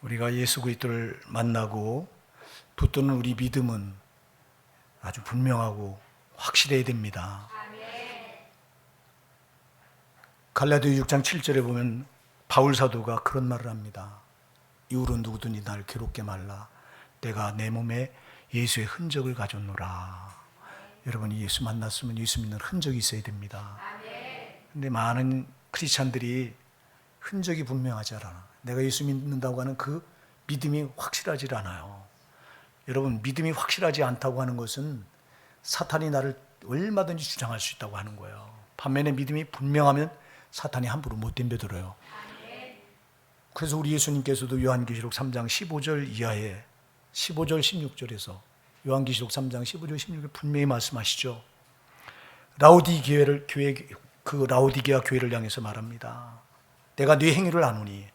우리가 예수 그리스도를 만나고 붙드는 우리 믿음은 아주 분명하고 확실해야 됩니다. 갈라디아 6장 7절에 보면 바울 사도가 그런 말을 합니다. 이후로 누구든지 나를 괴롭게 말라. 내가 내 몸에 예수의 흔적을 가졌노라. 여러분이 예수 만났으면 예수 믿는 흔적이 있어야 됩니다. 근데 많은 크리스찬들이 흔적이 분명하지 않아. 내가 예수 믿는다고 하는 그 믿음이 확실하지 않아요. 여러분, 믿음이 확실하지 않다고 하는 것은 사탄이 나를 얼마든지 주장할 수 있다고 하는 거예요. 반면에 믿음이 분명하면 사탄이 함부로 못 덤벼들어요. 그래서 우리 예수님께서도 요한계시록 3장 15절 이하에 15절 16절에서 요한계시록 3장 15절 16절 분명히 말씀하시죠. 라오디게아 교회를 향해서 말합니다. 내가 네 행위를 아노니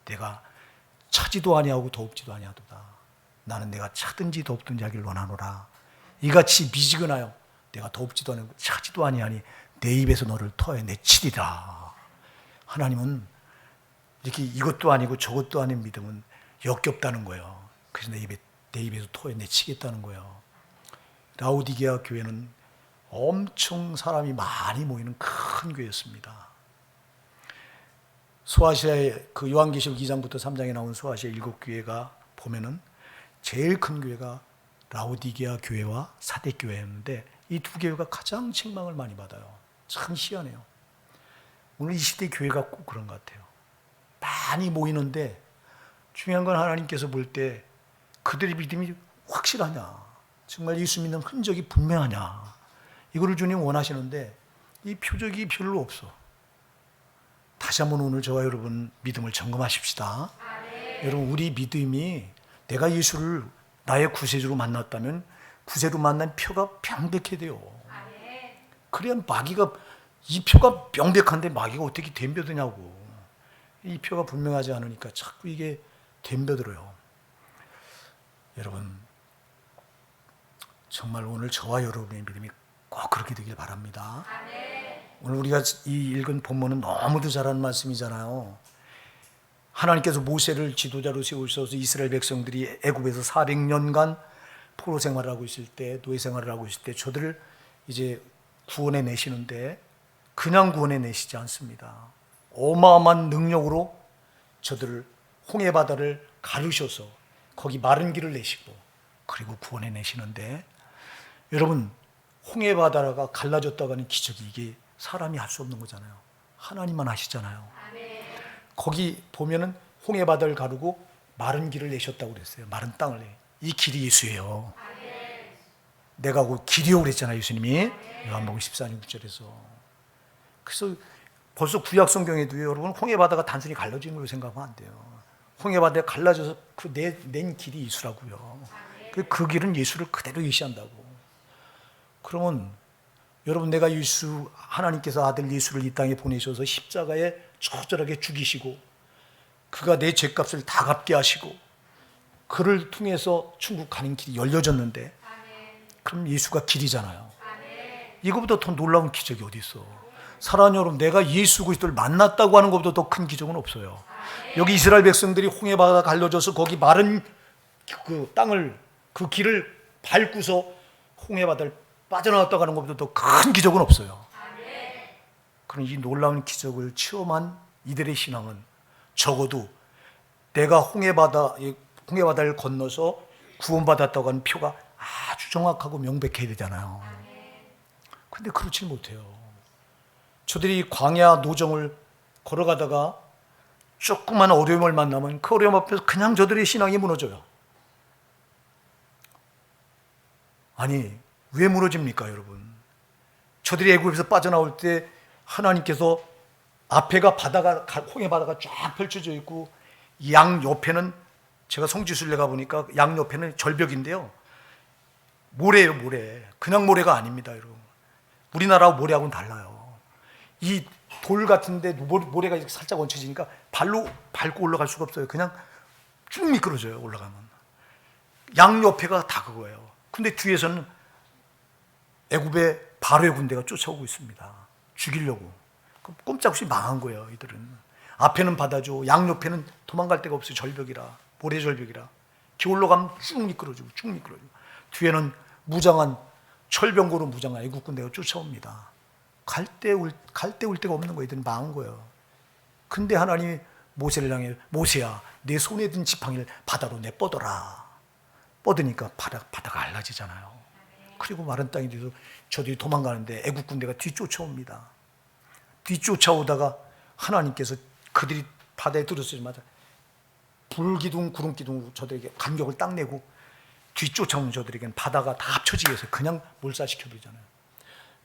내가 차지도 아니하고 더웁지도 아니하도다. 나는 내가 차든지 덥든지 하길 원하노라. 이같이 미지근하여 내가 더웁지도 않고 차지도 아니하니 내 입에서 너를 터내치리라. 하나님은 이렇게 이것도 아니고 저것도 아닌 믿음은 역겹다는 거예요. 그래서 내 입에서 토해내치겠다는 거예요. 라오디게아 교회는 엄청 사람이 많이 모이는 큰 교회였습니다. 소아시아의 그 요한계시록 2장부터 3장에 나온 소아시아 7교회가 보면은 제일 큰 교회가 라오디게아 교회와 사대 교회였는데 이 두 교회가 가장 책망을 많이 받아요. 참 희한해요. 오늘 이 시대 교회가 꼭 그런 것 같아요. 많이 모이는데 중요한 건 하나님께서 볼 때 그들의 믿음이 확실하냐, 정말 예수 믿는 흔적이 분명하냐, 이거를 주님 원하시는데 이 표적이 별로 없어. 다시 한번 오늘 저와 여러분 믿음을 점검하십시다. 여러분, 우리 믿음이 내가 예수를 나의 구세주로 만났다면 구세로 만난 표가 명백해야 돼요. 그래야 마귀가, 이 표가 명백한데 마귀가 어떻게 덤벼드냐고. 이 표가 분명하지 않으니까 자꾸 이게 덤벼들어요. 여러분, 정말 오늘 저와 여러분의 믿음이 꼭 그렇게 되길 바랍니다. 오늘 우리가 이 읽은 본문은 너무도 잘하는 말씀이잖아요. 하나님께서 모세를 지도자로 세우셔서 이스라엘 백성들이 애굽에서 400년간 포로 생활을 하고 있을 때, 노예 생활을 하고 있을 때 저들을 이제 구원해 내시는데 그냥 구원해 내시지 않습니다. 어마어마한 능력으로 저들을 홍해 바다를 가르셔서 거기 마른 길을 내시고 그리고 구원해 내시는데, 여러분, 홍해 바다가 갈라졌다고 하는 기적이 이게 사람이 할 수 없는 거잖아요. 하나님만 하시잖아요. 거기 보면은 홍해 바다를 가르고 마른 길을 내셨다고 그랬어요. 마른 땅을 내. 이 길이 예수예요. 내가 그 길이요 그랬잖아요, 예수님이. 요한복음 14장 6절에서. 그래서 벌써 구약 성경에도 여러분 홍해 바다가 단순히 갈라진 걸로 생각하면 안 돼요. 홍해 바다에 갈라져서 그 낸 길이 예수라고요. 그 길은 예수를 그대로 예시한다고. 그러면 여러분, 내가 예수, 하나님께서 아들 예수를 이 땅에 보내셔서 십자가에 처절하게 죽이시고 그가 내 죄값을 다 갚게 하시고 그를 통해서 천국 가는 길이 열려졌는데, 그럼 예수가 길이잖아요. 이거보다 더 놀라운 기적이 어디 있어. 사랑하는 여러분, 내가 예수 그리스도를 만났다고 하는 것보다 더 큰 기적은 없어요. 여기 이스라엘 백성들이 홍해 바다가 갈라져서 거기 마른 그 땅을, 그 길을 밟고서 홍해 바다를 빠져나왔다고 하는 것보다 더 큰 기적은 없어요. 그럼 이 놀라운 기적을 체험한 이들의 신앙은 적어도 내가 홍해 바다를 건너서 구원받았다고 하는 표가 아주 정확하고 명백해야 되잖아요. 근데 그렇지 못해요. 저들이 광야 노정을 걸어가다가 조그만 어려움을 만나면 그 어려움 앞에서 그냥 저들의 신앙이 무너져요. 아니, 왜 무너집니까, 여러분? 저들이 애굽에서 빠져나올 때 하나님께서 앞에가 바다가, 홍해 바다가 쫙 펼쳐져 있고 양 옆에는, 제가 성지순례 가보니까 양 옆에는 절벽인데요, 모래예요, 모래. 그냥 모래가 아닙니다, 여러분. 우리나라 모래하고는 달라요. 이 돌 같은데 모래가 이렇게 살짝 얹혀지니까 발로 밟고 올라갈 수가 없어요. 그냥 쭉 미끄러져요, 올라가면. 양 옆에가 다 그거예요. 근데 뒤에서는 애굽의 바로의 군대가 쫓아오고 있습니다. 죽이려고. 꼼짝없이 망한 거예요, 이들은. 앞에는 바다죠. 양 옆에는 도망갈 데가 없어요, 절벽이라. 모래절벽이라. 겨울로 가면 쭉 미끄러지고 쭉 미끄러지고. 뒤에는 무장한 철병고로 무장한 애국 군대가 쫓아옵니다. 갈 때 올 데가 없는 거예요. 애들은 망한 거예요. 근데 하나님이 모세를 향해 모세야 내 손에 든 지팡이를 바다로 내뻗어라. 뻗으니까 바다가 갈라지잖아요. 그리고 마른 땅이 돼서 저들이 도망가는데 애국 군대가 뒤쫓아옵니다. 뒤쫓아오다가 하나님께서 그들이 바다에 들어서자마자 불기둥 구름기둥으로 저들에게 간격을 딱 내고 뒤쫓아오는 저들에게는 바다가 다 합쳐지게 해서 그냥 몰살시켜버리잖아요.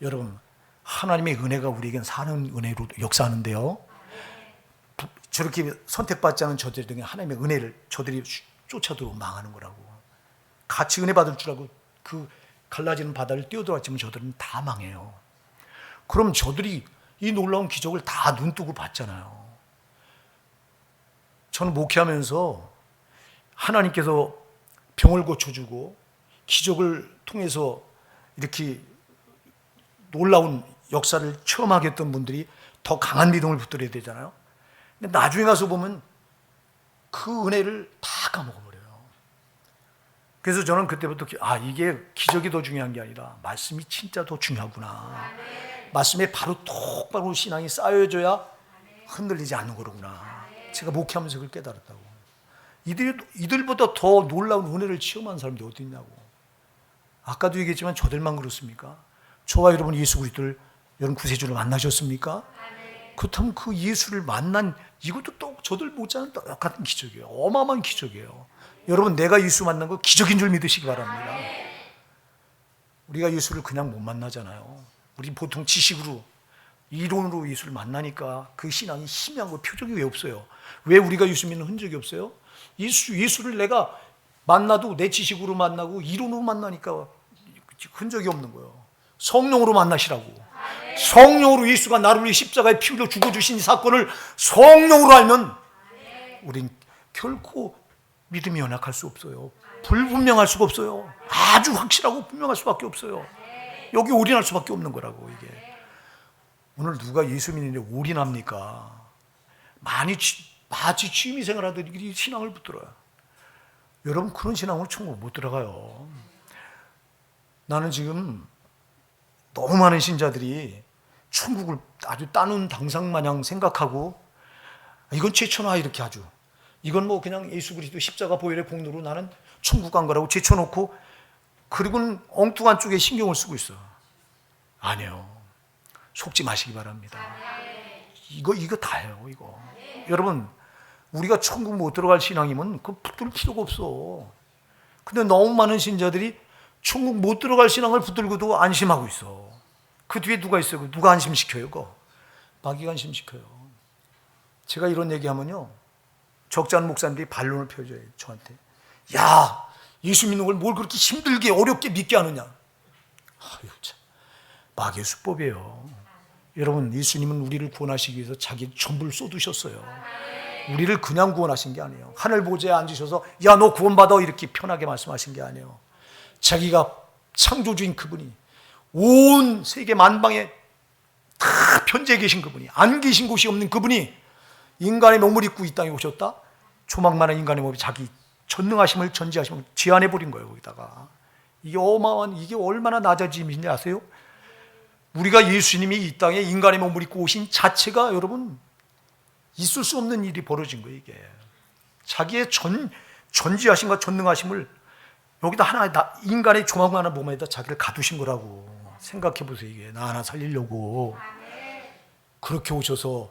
여러분, 하나님의 은혜가 우리에겐 사는 은혜로 역사하는데요, 저렇게 선택받지 않은 저들에게 하나님의 은혜를 저들이 쫓아들어 망하는 거라고. 같이 은혜 받을 줄 알고 그 갈라지는 바다를 뛰어들어왔지만 저들은 다 망해요. 그럼 저들이 이 놀라운 기적을 다 눈뜨고 봤잖아요. 저는 목회하면서 하나님께서 병을 고쳐주고 기적을 통해서 이렇게 놀라운 역사를 체험하게 했던 분들이 더 강한 믿음을 붙들어야 되잖아요. 근데 나중에 가서 보면 그 은혜를 다 까먹어버려요. 그래서 저는 그때부터 이게 기적이 더 중요한 게 아니라 말씀이 진짜 더 중요하구나. 말씀에 바로 똑바로 신앙이 쌓여져야 흔들리지 않는 거로구나. 제가 목회하면서 그걸 깨달았다고. 이들보다 더 놀라운 은혜를 체험한 사람들이 어디 있냐고. 아까도 얘기했지만 저들만 그렇습니까? 저와 여러분 예수 그리스도를 여러분 구세주를 만나셨습니까? 그렇다면 그 예수를 만난 이것도 또 저들 못지않은 똑같은 기적이에요. 어마어마한 기적이에요. 여러분, 내가 예수 만난 거 기적인 줄 믿으시기 바랍니다. 우리가 예수를 그냥 못 만나잖아요. 우리 보통 지식으로 이론으로 예수를 만나니까 그 신앙이 희미한 거, 표적이 왜 없어요? 왜 우리가 예수 믿는 흔적이 없어요? 예수를 내가 만나도 내 지식으로 만나고 이론으로 만나니까 흔적이 없는 거예요. 성령으로 만나시라고. 성령으로 예수가 나를 위해 십자가에 피 흘려 죽어주신 이 사건을 성령으로 알면 우린 결코 믿음이 연약할 수 없어요. 불분명할 수가 없어요. 아주 확실하고 분명할 수밖에 없어요. 여기 올인할 수밖에 없는 거라고. 이게 오늘 누가 예수 믿는데 올인합니까? 마치 취미 생활하듯이 신앙을 붙들어요. 여러분, 그런 신앙으로 천국 못 들어가요. 나는 지금 너무 많은 신자들이 천국을 아주 따놓은 당상 마냥 생각하고, 이건 제쳐놔 이렇게 아주, 이건 뭐 그냥 예수 그리스도 십자가 보혈의 공로로 나는 천국 간 거라고 제쳐놓고, 그리고는 엉뚱한 쪽에 신경을 쓰고 있어. 아니에요. 속지 마시기 바랍니다. 이거 다예요. 이거. 여러분, 우리가 천국 못 들어갈 신앙이면 그거 붙들 필요가 없어. 근데 너무 많은 신자들이 천국 못 들어갈 신앙을 붙들고도 안심하고 있어. 그 뒤에 누가 있어요? 누가 안심시켜요? 그거 마귀가 안심시켜요. 제가 이런 얘기하면요, 적지 않은 목사님들이 반론을 펴줘요. 저한테. 야, 예수 믿는 걸 뭘 그렇게 힘들게 어렵게 믿게 하느냐. 아유, 참. 마귀의 수법이에요. 여러분, 예수님은 우리를 구원하시기 위해서 자기 전부를 쏟으셨어요. 우리를 그냥 구원하신 게 아니에요. 하늘 보좌에 앉으셔서 야, 너 구원받아 이렇게 편하게 말씀하신 게 아니에요. 자기가 창조주인 그분이, 온 세계 만방에 다 편재해 계신 그분이, 안 계신 곳이 없는 그분이 인간의 몸을 입고 이 땅에 오셨다. 조망만한 인간의 몸이 자기 전능하심을, 전지하심을 제한해 버린 거예요. 거기다가 이게 어마어마한, 이게 얼마나 낮아짐인지 아세요? 우리가 예수님이 이 땅에 인간의 몸을 입고 오신 자체가 여러분 있을 수 없는 일이 벌어진 거예요. 이게 자기의 전지하심과 전능하심을 여기다 하나, 인간의 조망만한 몸에다 자기를 가두신 거라고 생각해 보세요. 이게 나 하나 살리려고 그렇게 오셔서,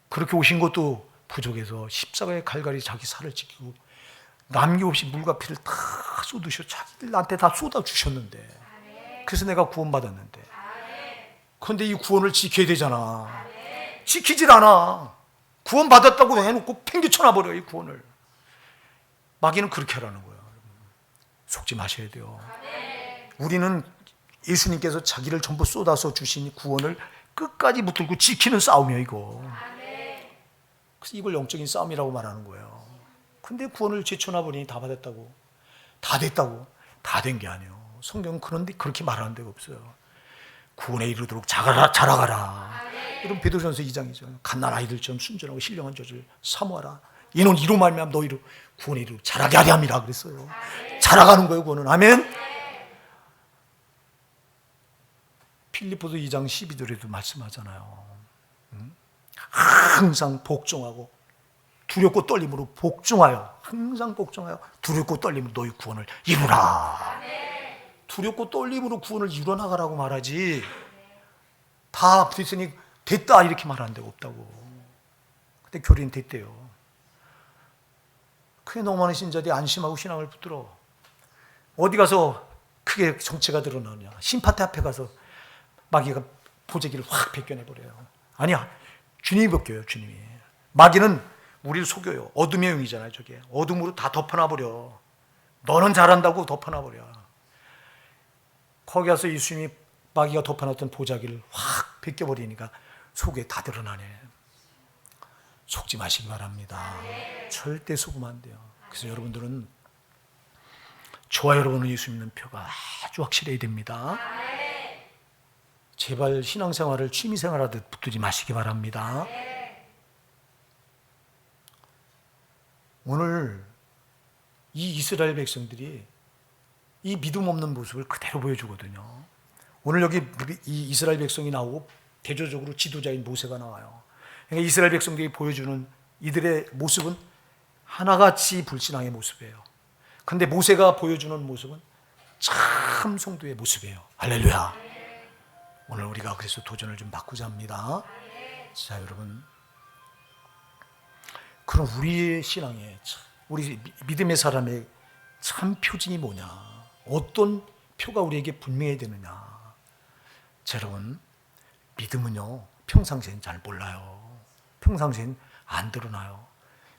그렇게 오신 것도 부족해서 십자가의 갈갈이 자기 살을 지키고 남김없이 물과 피를 다 쏟으셔 자기들한테 다 쏟아 주셨는데, 그래서 내가 구원받았는데, 그런데 이 구원을 지켜야 되잖아. 지키질 않아. 구원받았다고 해놓고 팽개쳐놔 버려. 이 구원을. 마귀는 그렇게 하라는 거예요. 속지 마셔야 돼요. 우리는 예수님께서 자기를 전부 쏟아서 주신 구원을 끝까지 붙들고 지키는 싸움이에요. 이거. 그래서 이걸 영적인 싸움이라고 말하는 거예요. 근데 구원을 제쳐놔 버리니 다 받았다고, 다 됐다고. 다 된 게 아니에요. 성경은 그런데 그렇게 말하는 데가 없어요. 구원에 이르도록 자라가라. 여러분, 베드로전서 2장이죠. 갓난 아이들처럼 순전하고 신령한 젖을 사모하라. 이는 이로 말미암아 너희를 구원의 이로 자라게 하려 함이라 그랬어요. 자라가는 거예요, 그거는. 아멘. 필리포스 2장 12절에도 말씀하잖아요. 항상 복종하고 두렵고 떨림으로 복종하여, 항상 복종하여 두렵고 떨림으로 너희 구원을 이루라. 두렵고 떨림으로 구원을 이루어나가라고 말하지, 다 됐으니 됐다 이렇게 말하는 데가 없다고. 그때 교리는 됐대요. 크게 너무 많은 신자들이 안심하고 신앙을 붙들어. 어디 가서 크게 정체가 드러나느냐, 심파대 앞에 가서 마귀가 보재기를 확 벗겨내버려요. 아니야, 주님이 벗겨요. 주님이. 마귀는 우리를 속여요. 어둠의 영이잖아요. 저게 어둠으로 다 덮어놔버려. 너는 잘한다고 덮어놔버려. 거기 가서 예수님이 마귀가 덮어놨던 보자기를 확 벗겨버리니까 속에 다 드러나네. 속지 마시기 바랍니다. 절대 속으면 안 돼요. 그래서 여러분들은 저와 여러분은 예수 믿는 표가 아주 확실해야 됩니다. 제발 신앙생활을 취미생활하듯 붙들지 마시기 바랍니다. 오늘 이 이스라엘 백성들이 이 믿음 없는 모습을 그대로 보여주거든요. 오늘 여기 이 이스라엘 백성이 나오고 대조적으로 지도자인 모세가 나와요. 그러니까 이스라엘 백성들이 보여주는 이들의 모습은 하나같이 불신앙의 모습이에요. 그런데 모세가 보여주는 모습은 참 성도의 모습이에요. 할렐루야. 오늘 우리가 그래서 도전을 좀 바꾸자 합니다. 자, 여러분, 그럼 우리의 신앙의, 우리 믿음의 사람의 참 표징이 뭐냐, 어떤 표가 우리에게 분명해야 되느냐. 자, 여러분, 믿음은요 평상시엔 잘 몰라요. 평상시엔 안 드러나요.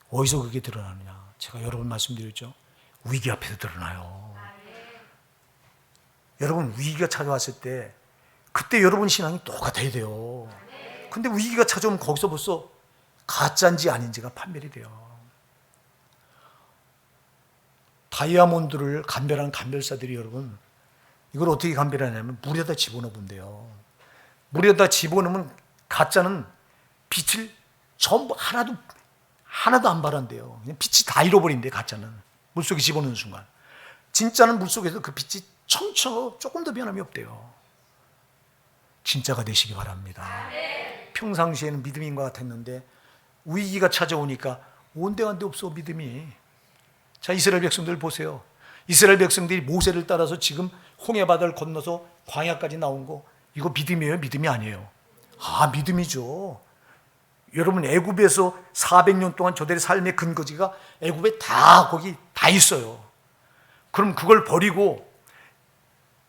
어디서 그게 드러나느냐, 제가 여러 번 말씀드렸죠. 위기 앞에서 드러나요. 여러분, 위기가 찾아왔을 때 그때 여러분 신앙이 똑같아야 돼요. 근데 위기가 찾아오면 거기서 벌써 가짜인지 아닌지가 판별이 돼요. 다이아몬드를 감별하는 감별사들이 여러분, 이걸 어떻게 감별하냐면 물에다 집어넣으면 돼요. 물에다 집어넣으면 가짜는 빛을 전부 하나도 안 발한대요. 그냥 빛이 다 잃어버린대. 가짜는 물속에 집어넣는 순간. 진짜는 물속에서 그 빛이 청청 조금 더 변함이 없대요. 진짜가 되시기 바랍니다. 평상시에는 믿음인 것 같았는데 위기가 찾아오니까 온데간데 없어, 믿음이. 자, 이스라엘 백성들 보세요. 이스라엘 백성들이 모세를 따라서 지금 홍해바다를 건너서 광야까지 나온 거, 이거 믿음이에요? 믿음이 아니에요? 아, 믿음이죠. 여러분, 애굽에서 400년 동안 저들의 삶의 근거지가 애굽에 다 거기 다 있어요. 그럼 그걸 버리고,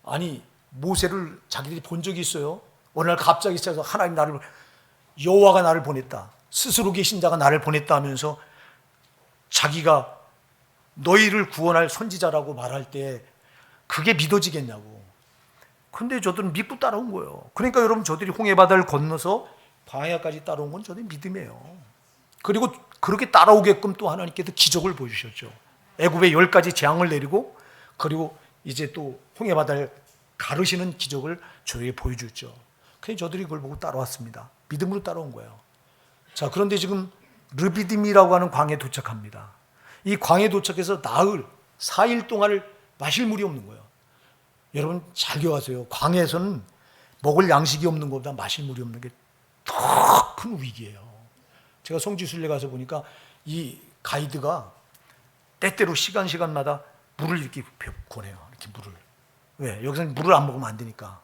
아니, 모세를 자기들이 본 적이 있어요? 어느 날 갑자기 시작해서 하나님 나를, 여호와가 나를 보냈다, 스스로 계신 자가 나를 보냈다 하면서 자기가 너희를 구원할 선지자라고 말할 때 그게 믿어지겠냐고. 근데 저들은 믿고 따라온 거예요. 그러니까 여러분, 저들이 홍해바다를 건너서 광야까지 따라온 건 저들의 믿음이에요. 그리고 그렇게 따라오게끔 또 하나님께서 기적을 보여주셨죠. 애굽에 10가지 재앙을 내리고, 그리고 이제 또 홍해바다를 가르시는 기적을 저에게 보여줬죠. 그래서 저들이 그걸 보고 따라왔습니다. 믿음으로 따라온 거예요. 자, 그런데 지금 르비딤이라고 하는 광야에 도착합니다. 이 광야에 도착해서 나흘 4일 동안을 마실 물이 없는 거예요. 여러분 잘 기억하세요. 광야에서는 먹을 양식이 없는 것보다 마실 물이 없는 게 더 큰 위기예요. 제가 성지순례 가서 보니까 이 가이드가 때때로 시간마다 물을 이렇게 권해요. 이렇게 물을. 왜? 여기서는 물을 안 먹으면 안 되니까.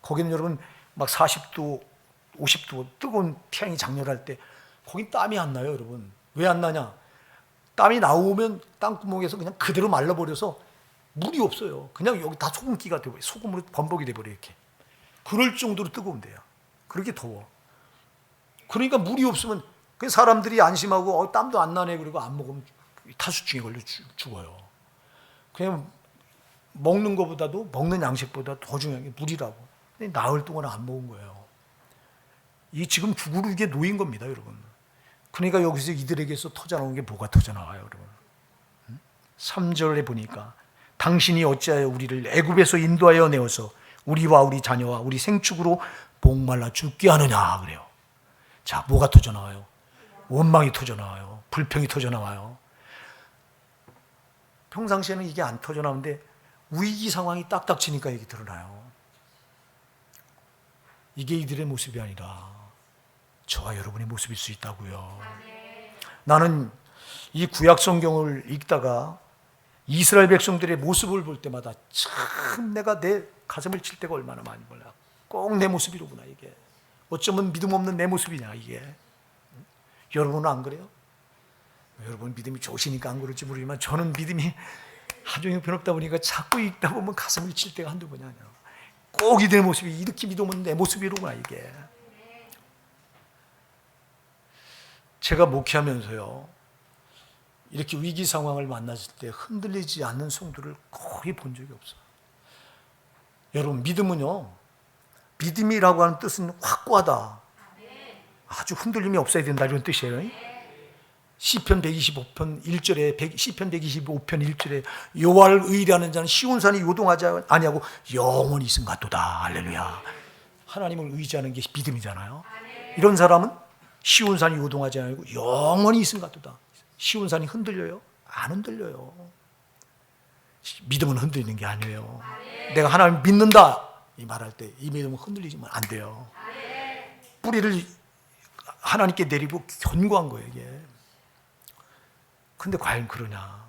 거기는 여러분 막 40도, 50도 뜨거운 태양이 장렬할 때 거긴 땀이 안 나요, 여러분. 왜 안 나냐? 땀이 나오면 땅구멍에서 그냥 그대로 말라버려서 물이 없어요. 그냥 여기 다 소금기가 되고 소금으로 범벅이 돼버려요, 이렇게. 그럴 정도로 뜨거운데요. 그렇게 더워. 그러니까 물이 없으면 그 사람들이 안심하고 땀도 안 나네, 그리고 안 먹으면 탈수증에 걸려 죽어요. 그냥 먹는 것보다도, 먹는 양식보다 더 중요한 게 물이라고. 근데 나흘 동안 안 먹은 거예요. 이 지금 죽으로 이게 놓인 겁니다, 여러분. 그러니까 여기서 이들에게서 터져나온 게 뭐가 터져나와요, 여러분? 3절에 보니까 당신이 어찌하여 우리를 애굽에서 인도하여 내어서 우리와 우리 자녀와 우리 생축으로 목말라 죽게 하느냐 그래요. 자, 뭐가 터져나와요? 원망이 터져나와요. 불평이 터져나와요. 평상시에는 이게 안 터져나오는데 위기 상황이 딱 닥치니까 이게 드러나요. 이게 이들의 모습이 아니라 저와 여러분의 모습일 수 있다고요. 나는 이 구약 성경을 읽다가 이스라엘 백성들의 모습을 볼 때마다 참 내가 내 가슴을 칠 때가 얼마나 많이 몰라. 꼭 내 모습이로구나 이게. 어쩌면 믿음 없는 내 모습이냐 이게. 여러분은 안 그래요? 여러분 믿음이 좋으시니까 안 그럴지 모르지만 저는 믿음이 하도 형편없다 보니까 자꾸 읽다 보면 가슴을 칠 때가 한두 번이 아니야. 꼭 이 내 모습이 이렇게 믿음 없는 내 모습이로구나 이게. 제가 목회하면서요 이렇게 위기 상황을 만났을 때 흔들리지 않는 성도를 거의 본 적이 없어요. 여러분 믿음은요, 믿음이라고 하는 뜻은 확고하다, 아주 흔들림이 없어야 된다 이런 뜻이에요. 시편 125편 1절에 시편 125편 1절에 여호와를 의뢰하는 자는 시온산이 요동하지 아니하고 영원히 있음 같도다. 할렐루야. 하나님을 의지하는 게 믿음이잖아요. 이런 사람은 시온산이 요동하지 아니하고 영원히 있음 같도다. 시온산이 흔들려요? 안 흔들려요. 믿음은 흔들리는 게 아니에요. 내가 하나님 믿는다 이 말할 때 이 믿음은 흔들리지만 안 돼요. 뿌리를 하나님께 내리고 견고한 거예요 이게. 근데 과연 그러냐?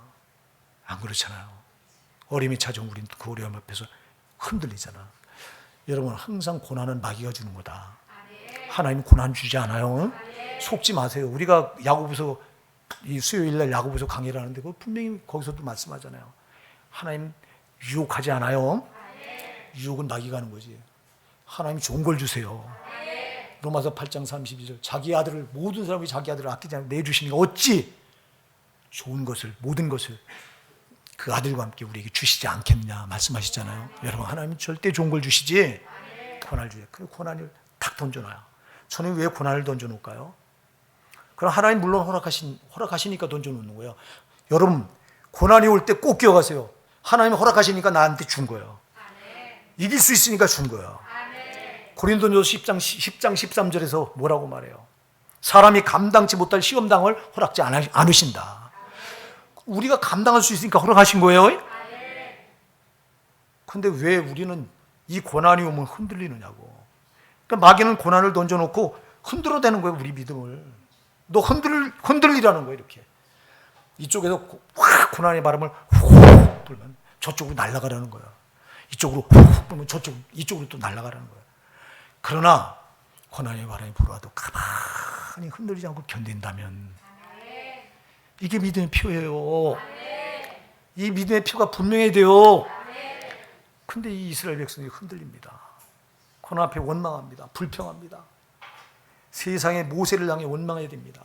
안 그렇잖아요. 어려움이 찾아온 우리는 그 어려움 앞에서 흔들리잖아. 여러분 항상 고난은 마귀가 주는 거다. 하나님은 고난 주지 않아요. 속지 마세요. 우리가 야고보서 이 수요일날 야고보서 강의를 하는데 분명히 거기서도 말씀하잖아요. 하나님 유혹하지 않아요. 유혹은 마귀가 하는 거지. 하나님 좋은 걸 주세요. 로마서 8장 32절 자기 아들을 모든 사람이 자기 아들을 아끼지 않고 내주시니까 어찌 좋은 것을 모든 것을 그 아들과 함께 우리에게 주시지 않겠느냐 말씀하시잖아요. 여러분 하나님은 절대 좋은 걸 주시지 고난을 주세요. 그 고난을 탁 던져놔요. 저는 왜 고난을 던져놓을까요? 그럼 하나님 물론 허락하시니까 던져놓는 거예요. 여러분 고난이 올 때 꼭 기억하세요. 하나님 허락하시니까 나한테 준 거예요. 이길 수 있으니까 준 거예요. 고린도전서 10장 13절에서 뭐라고 말해요? 사람이 감당치 못할 시험당을 허락지 않으신다. 우리가 감당할 수 있으니까 허락하신 거예요. 근데 왜 우리는 이 고난이 오면 흔들리느냐고. 그러니까 마귀는 고난을 던져놓고 흔들어대는 거예요 우리 믿음을. 너 흔들리라는 거예요 이렇게. 이쪽에서 확 고난의 바람을 훅 불면 저쪽으로 날아가라는 거예요. 이쪽으로 훅 불면 이쪽으로 또 날아가라는 거예요. 그러나 고난의 바람이 불어와도 가만히 흔들리지 않고 견딘다면 이게 믿음의 표예요. 이 믿음의 표가 분명해야 돼요. 근데 이 이스라엘 백성이 흔들립니다. 고난 앞에 원망합니다. 불평합니다. 세상의 모세를 향해 원망해야 됩니다.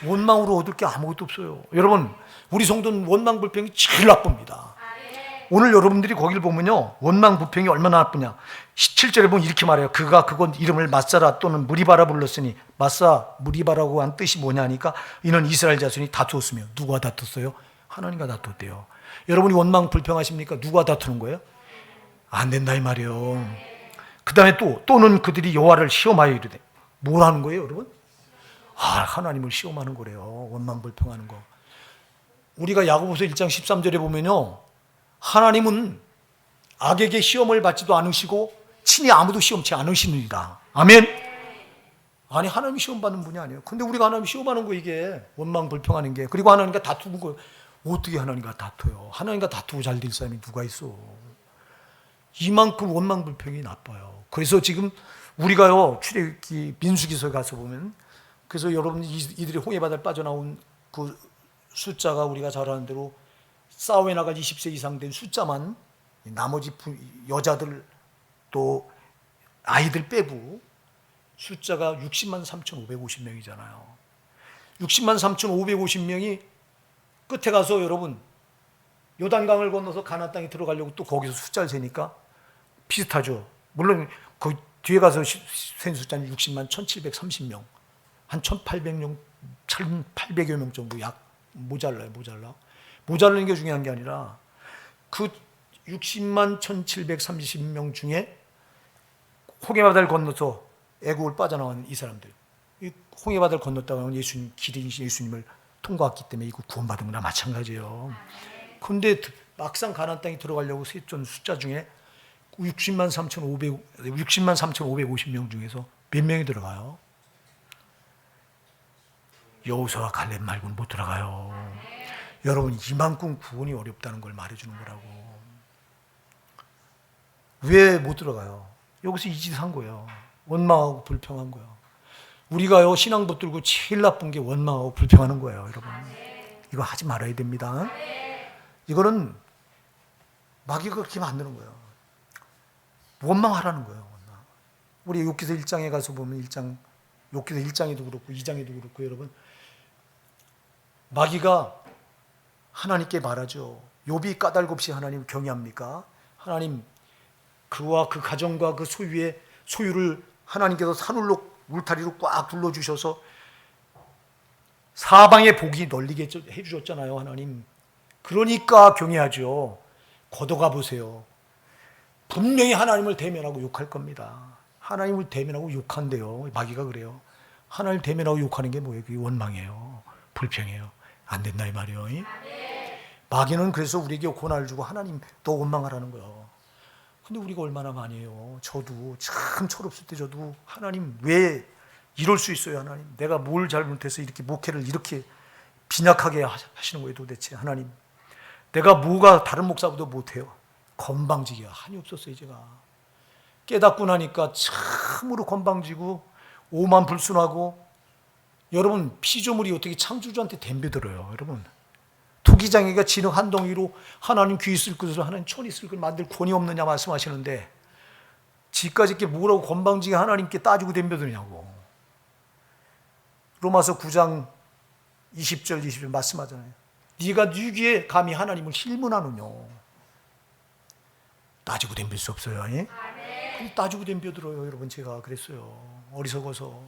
원망으로 얻을 게 아무것도 없어요. 여러분 우리 성도는 원망 불평이 제일 나쁩니다. 오늘 여러분들이 거기를 보면요 원망 불평이 얼마나 나쁘냐. 17절에 보면 이렇게 말해요. 그가 그건 이름을 마사라 또는 무리바라 불렀으니 마사 무리바라고 한 뜻이 뭐냐 하니까 이는 이스라엘 자손이 다투었으며 누가 다퉜어요? 하나님과 다투었대요. 여러분이 원망 불평하십니까? 누가 다투는 거예요? 안 된다 이 말이에요. 그 다음에 또는 그들이 여호와를 시험하여 이르되 뭘 하는 거예요 여러분? 하나님을 시험하는 거래요. 원망 불평하는 거. 우리가 야고보서 1장 13절에 보면요 하나님은 악에게 시험을 받지도 않으시고 친히 아무도 시험치 않으시느니라. 아멘. 아니 하나님 시험 받는 분이 아니에요. 근데 우리가 하나님 시험하는 거 이게 원망 불평하는 게. 그리고 하나님과 다투는 거예요. 어떻게 하나님과 다투요? 하나님과 다투고 잘 될 사람이 누가 있어? 이만큼 원망 불평이 나빠요. 그래서 지금 우리가요 출애굽기 민수기서에 가서 보면 그래서 여러분 이들이 홍해바다를 빠져나온 그 숫자가 우리가 잘 아는 대로 싸움에 나갈 20세 이상 된 숫자만 나머지 여자들 또 아이들 빼고 숫자가 60만 3,550명이잖아요. 60만 3,550명이 끝에 가서 여러분 요단강을 건너서 가나안 땅에 들어가려고 또 거기서 숫자를 세니까 비슷하죠. 물론 그 뒤에 가서 센 숫자는 60만 1,730명, 한 1,800명, 1,800여 명 정도 약 모자라요. 모자라는 게 중요한 게 아니라 그 60만 1,730명 중에 홍해바다를 건너서 애국을 빠져나온 이 사람들 홍해바다를 건넜다가 예수님, 길이 예수님을 통과했기 때문에 이거 구원받은 거나 마찬가지예요. 그런데 막상 가나안 땅에 들어가려고 세전 숫자 중에 60만 3,550명 중에서 몇 명이 들어가요? 여호수아와 갈렙 말고는 못 들어가요. 여러분, 이만큼 구원이 어렵다는 걸 말해주는 거라고. 왜 못 들어가요? 여기서 이 짓을 한 거예요. 원망하고 불평한 거예요. 우리가요, 신앙 붙들고 제일 나쁜 게 원망하고 불평하는 거예요, 여러분. 이거 하지 말아야 됩니다. 이거는 마귀가 그렇게 만드는 거예요. 원망하라는 거예요, 원망. 우리 욥기서 1장에 가서 보면 욥기서 1장에도 그렇고 2장에도 그렇고 여러분, 마귀가 하나님께 말하죠. 욥이 까닭없이 하나님을 경외합니까? 하나님, 그와 그 가정과 그 소유를 하나님께서 산울로 울타리로 꽉 둘러주셔서 사방에 복이 널리게 해주셨잖아요, 하나님. 그러니까 경외하죠. 걷어가 보세요. 분명히 하나님을 대면하고 욕할 겁니다. 하나님을 대면하고 욕한대요. 마귀가 그래요. 하나님을 대면하고 욕하는 게 뭐예요? 그게 원망이에요. 불평이에요. 안 된다 이 말이에요. 마귀는 그래서 우리에게 고난을 주고 하나님 또 원망하라는 거예요. 근데 우리가 얼마나 많이 해요. 저도 참 철없을 때 저도 하나님 왜 이럴 수 있어요, 하나님. 내가 뭘 잘못해서 이렇게 목회를 이렇게 빈약하게 하시는 거예요, 도대체. 하나님, 내가 뭐가 다른 목사보다 못해요. 건방지기가 한이 없었어요, 제가. 깨닫고 나니까 참으로 건방지고 오만불순하고. 여러분, 피조물이 어떻게 창조주한테 덤벼들어요, 여러분. 토기장이가 진흙 한 덩이로 하나님 귀 있을 것을 하나님 천 있을 걸 만들 권위 없느냐 말씀하시는데 지까지 이렇게 뭐라고 건방지게 하나님께 따지고 덤벼드냐고. 로마서 9장 20절 말씀하잖아요. 네가 네 귀에 감히 하나님을 실문하느냐. 따지고 덤빌 수 없어요. 따지고 덤벼들어요, 여러분. 제가 그랬어요. 어리석어서.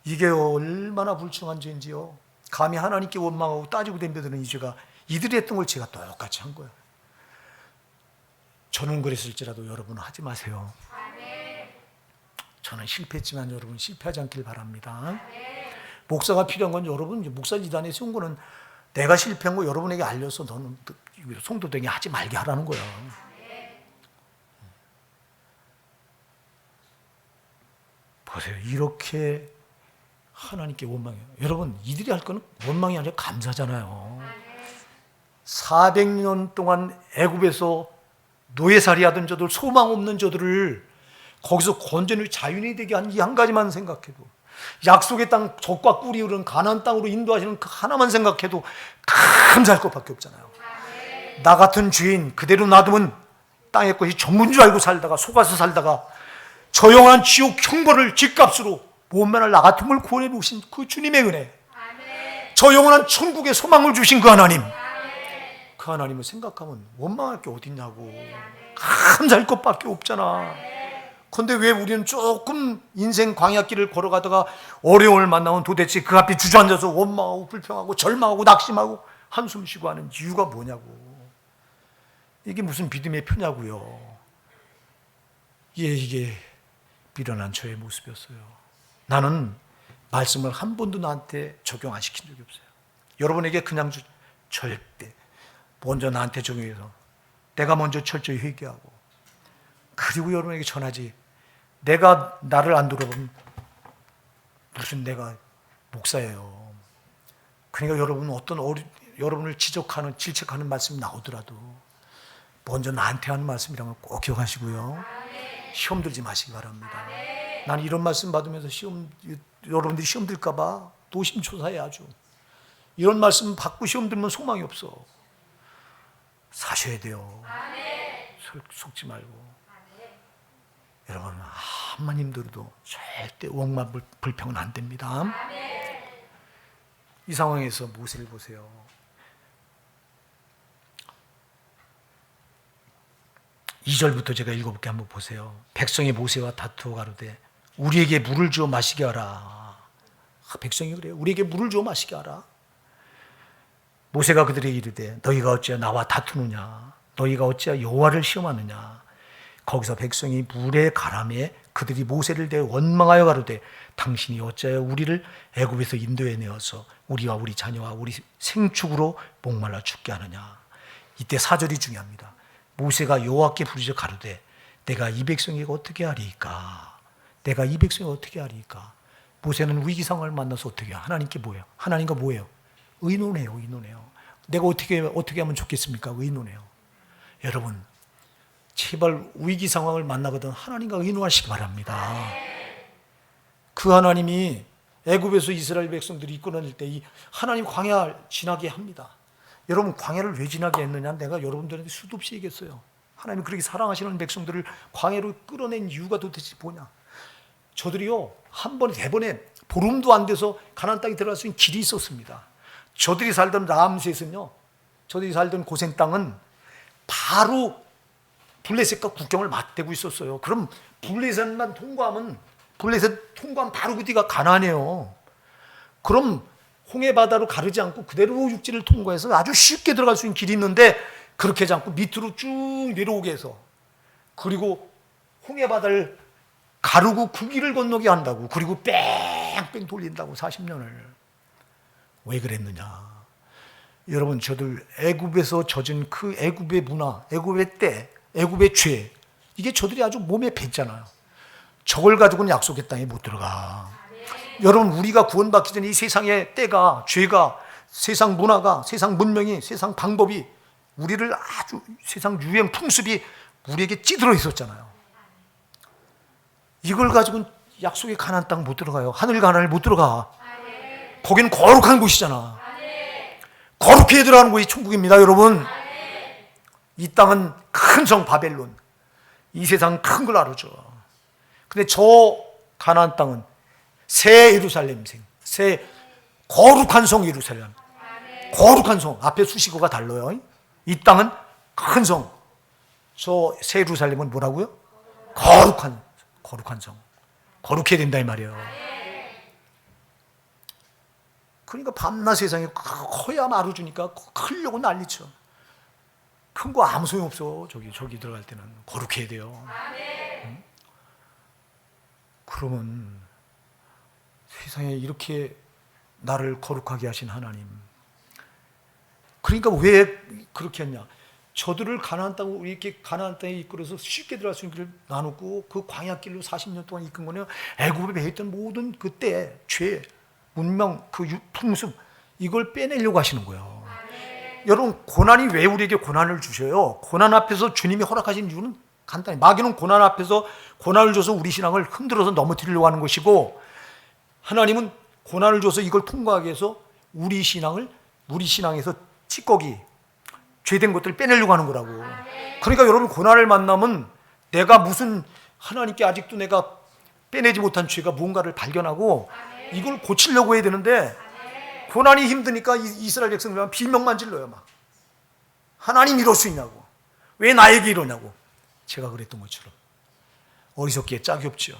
이게 얼마나 불충한 죄인지요. 감히 하나님께 원망하고 따지고 덤벼드는 이 죄가 이들이 했던 걸 제가 똑같이 한 거예요. 저는 그랬을지라도 여러분은 하지 마세요. 저는 실패했지만 여러분 실패하지 않길 바랍니다. 목사가 필요한 건 여러분, 목사 이단에 세운 거는 내가 실패한 거 여러분에게 알려서 너는 성도들에게 하지 말게 하라는 거예요. 보세요. 이렇게 하나님께 원망해요. 여러분, 이들이 할 거는 원망이 아니라 감사잖아요. 400년 동안 애굽에서 노예살이 하던 저들, 소망 없는 저들을 거기서 건전히 자유인이 되게 한 이 한 가지만 생각해도, 약속의 땅, 젖과 꿀이 흐르는 가나안 땅으로 인도하시는 그 하나만 생각해도 감사할 것밖에 없잖아요. 나 같은 죄인 그대로 놔두면 땅의 것이 전부인 줄 알고 살다가, 속아서 살다가 저 영원한 지옥 형벌을 집값으로 못면할 나 같은 걸 구원해 놓으신 그 주님의 은혜, 저 영원한 천국의 소망을 주신 그 하나님, 그 하나님을 생각하면 원망할 게 어딨냐고. 감사할 것밖에 없잖아. 그런데 왜 우리는 조금 인생 광야길을 걸어가다가 어려움을 만나면 도대체 그 앞에 주저앉아서 원망하고 불평하고 절망하고 낙심하고 한숨 쉬고 하는 이유가 뭐냐고. 이게 무슨 믿음의 표냐고요. 이게 미련한 저의 모습이었어요. 나는 말씀을 한 번도 나한테 적용 안 시킨 적이 없어요. 여러분에게 그냥 절대 먼저 나한테 적용해서 내가 먼저 철저히 회개하고 그리고 여러분에게 전하지. 내가 나를 안 돌아보면 무슨 내가 목사예요. 그러니까 여러분 어떤 여러분을 지적하는 질책하는 말씀이 나오더라도 먼저 나한테 하는 말씀이란 걸 꼭 기억하시고요. 시험 들지 마시기 바랍니다. 나는 이런 말씀 받으면서 여러분들이 시험 들까 봐 노심초사해 아주. 이런 말씀 받고 시험 들면 소망이 없어. 사셔야 돼요. 속지 말고. 여러분, 한만 힘들어도 절대 원망 불평은 안 됩니다. 이 상황에서 모세를 보세요. 이 절부터 제가 읽어볼게. 한번 보세요. 백성이 모세와 다투어 가로되 우리에게 물을 주어 마시게 하라. 백성이 그래요. 우리에게 물을 주어 마시게 하라. 모세가 그들에게 이르되 너희가 어찌하여 나와 다투느냐. 너희가 어찌하여 여호와를 시험하느냐. 거기서 백성이 물의 가람에 그들이 모세를 대해 원망하여 가로되 당신이 어찌하여 우리를 애굽에서 인도해 내어서 우리와 우리 자녀와 우리 생축으로 목말라 죽게 하느냐. 이때 4절이 중요합니다. 모세가 여호와께 부르짖어 가로되 내가 이 백성에게 어떻게 하리이까. 내가 이 백성에게 어떻게 하리이까. 모세는 위기 상황을 만나서 어떻게 해요? 하나님께 뭐예요? 하나님과 뭐예요? 의논해요. 내가 어떻게 하면 좋겠습니까? 의논해요. 여러분, 제발 위기 상황을 만나거든 하나님과 의논하시기 바랍니다. 그 하나님이 애굽에서 이스라엘 백성들이 이끌어낼 때 이 하나님 광야 지나게 합니다. 여러분, 광야를 왜 지나게 했느냐? 내가 여러분들한테 수도 없이 얘기했어요. 하나님이 그렇게 사랑하시는 백성들을 광야로 끌어낸 이유가 도대체 뭐냐? 저들이요, 한 번에 대번에 보름도 안 돼서 가나안 땅에 들어갈 수 있는 길이 있었습니다. 저들이 살던 람셋은요, 저들이 살던 고센 땅은 바로 블레셋과 국경을 맞대고 있었어요. 그럼 블레셋만 통과하면 바로 그 뒤가 가나안이에요. 그럼 홍해 바다로 가르지 않고 그대로 육지를 통과해서 아주 쉽게 들어갈 수 있는 길이 있는데 그렇게 하지 않고 밑으로 쭉 내려오게 해서, 그리고 홍해 바다를 가르고 그 길을 건너게 한다고, 그리고 뺑뺑 돌린다고 40년을. 왜 그랬느냐? 여러분, 저들 애굽에서 젖은 그 애굽의 문화, 애굽의 때, 애굽의 죄, 이게 저들이 아주 몸에 뱄잖아요. 저걸 가지고는 약속의 땅에 못 들어가. 여러분, 우리가 구원받기 전에 이 세상의 때가, 죄가, 세상 문화가, 세상 문명이, 세상 방법이, 우리를 아주 세상 유행 풍습이 우리에게 찌들어 있었잖아요. 이걸 가지고는 약속의 가나안 땅 못 들어가요. 하늘 가나안을 못 들어가. 거기는 거룩한 곳이잖아. 거룩해 들어가는 곳이 천국입니다, 여러분. 이 땅은 큰 성 바벨론, 이 세상 큰 걸 알아줘. 근데 저 가나안 땅은 새 예루살렘생, 새 거룩한 성 예루살렘, 거룩한 성. 앞에 수식어가 달라요. 이 땅은 큰 성, 저 새 예루살렘은 뭐라고요? 거룩한 성. 거룩해야 된다 이 말이에요. 그러니까 밤낮 세상에 커야 마루 주니까 크려고 난리쳐. 큰 거 아무 소용없어. 저기 들어갈 때는 거룩해야 돼요. 응? 그러면 세상에 이렇게 나를 거룩하게 하신 하나님, 그러니까 왜 그렇게 했냐? 저들을 가나안 땅으로 이렇게 가나안 땅에 이끌어서 쉽게 들어갈 수 있는 길을 나누고 그 광야길로 40년 동안 이끈 거는 애굽에 배했던 모든 그때 죄, 문명, 그 풍습, 이걸 빼내려고 하시는 거예요. 여러분, 고난이 왜 우리에게 고난을 주셔요? 고난 앞에서 주님이 허락하신 이유는 간단히, 마귀는 고난 앞에서 고난을 줘서 우리 신앙을 흔들어서 넘어뜨리려고 하는 것이고, 하나님은 고난을 줘서 이걸 통과하기 위해서 우리 신앙에서 찌꺼기, 죄된 것들을 빼내려고 하는 거라고. 그러니까 여러분, 고난을 만나면 내가 무슨, 하나님께 아직도 내가 빼내지 못한 죄가 무언가를 발견하고 이걸 고치려고 해야 되는데, 고난이 힘드니까 이스라엘 백성들은 비명만 질러요. 막 하나님 이럴 수 있냐고, 왜 나에게 이러냐고. 제가 그랬던 것처럼 어리석기에 짝이 없죠.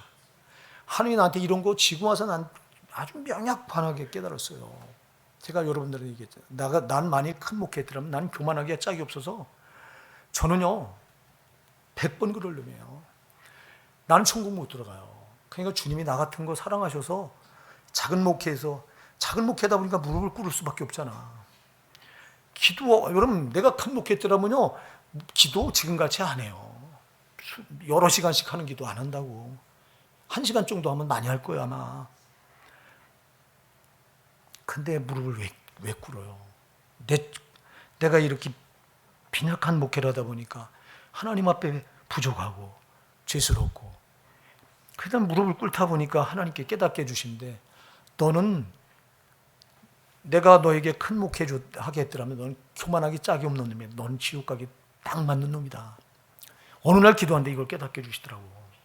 하나님이 나한테 이런 거 지고 와서 난 아주 명약반하게 깨달았어요. 제가 여러분들에게 얘기했죠. 난 만일 큰 목회했더라면 난 교만하기에 짝이 없어서 저는요 100번 그럴 놈이에요. 나는 천국 못 들어가요. 그러니까 주님이 나 같은 거 사랑하셔서 작은 목회다 보니까 무릎을 꿇을 수밖에 없잖아. 여러분, 내가 큰 목회했더라면요 기도 지금같이 안 해요. 여러 시간씩 하는 기도 안 한다고. 1시간 정도 하면 많이 할 거예요 아마. 근데 무릎을 왜 꿇어요? 내가 이렇게 빈약한 목회를 하다 보니까 하나님 앞에 부족하고 죄스럽고, 그다음 무릎을 꿇다 보니까 하나님께 깨닫게 해주신데, 너는 내가 너에게 큰 목회 하게 했더라면 너는 교만하기 짝이 없는 놈이야. 너는 지옥 가기 딱 맞는 놈이다. 어느 날 기도하는데 이걸 깨닫게 해주시더라고.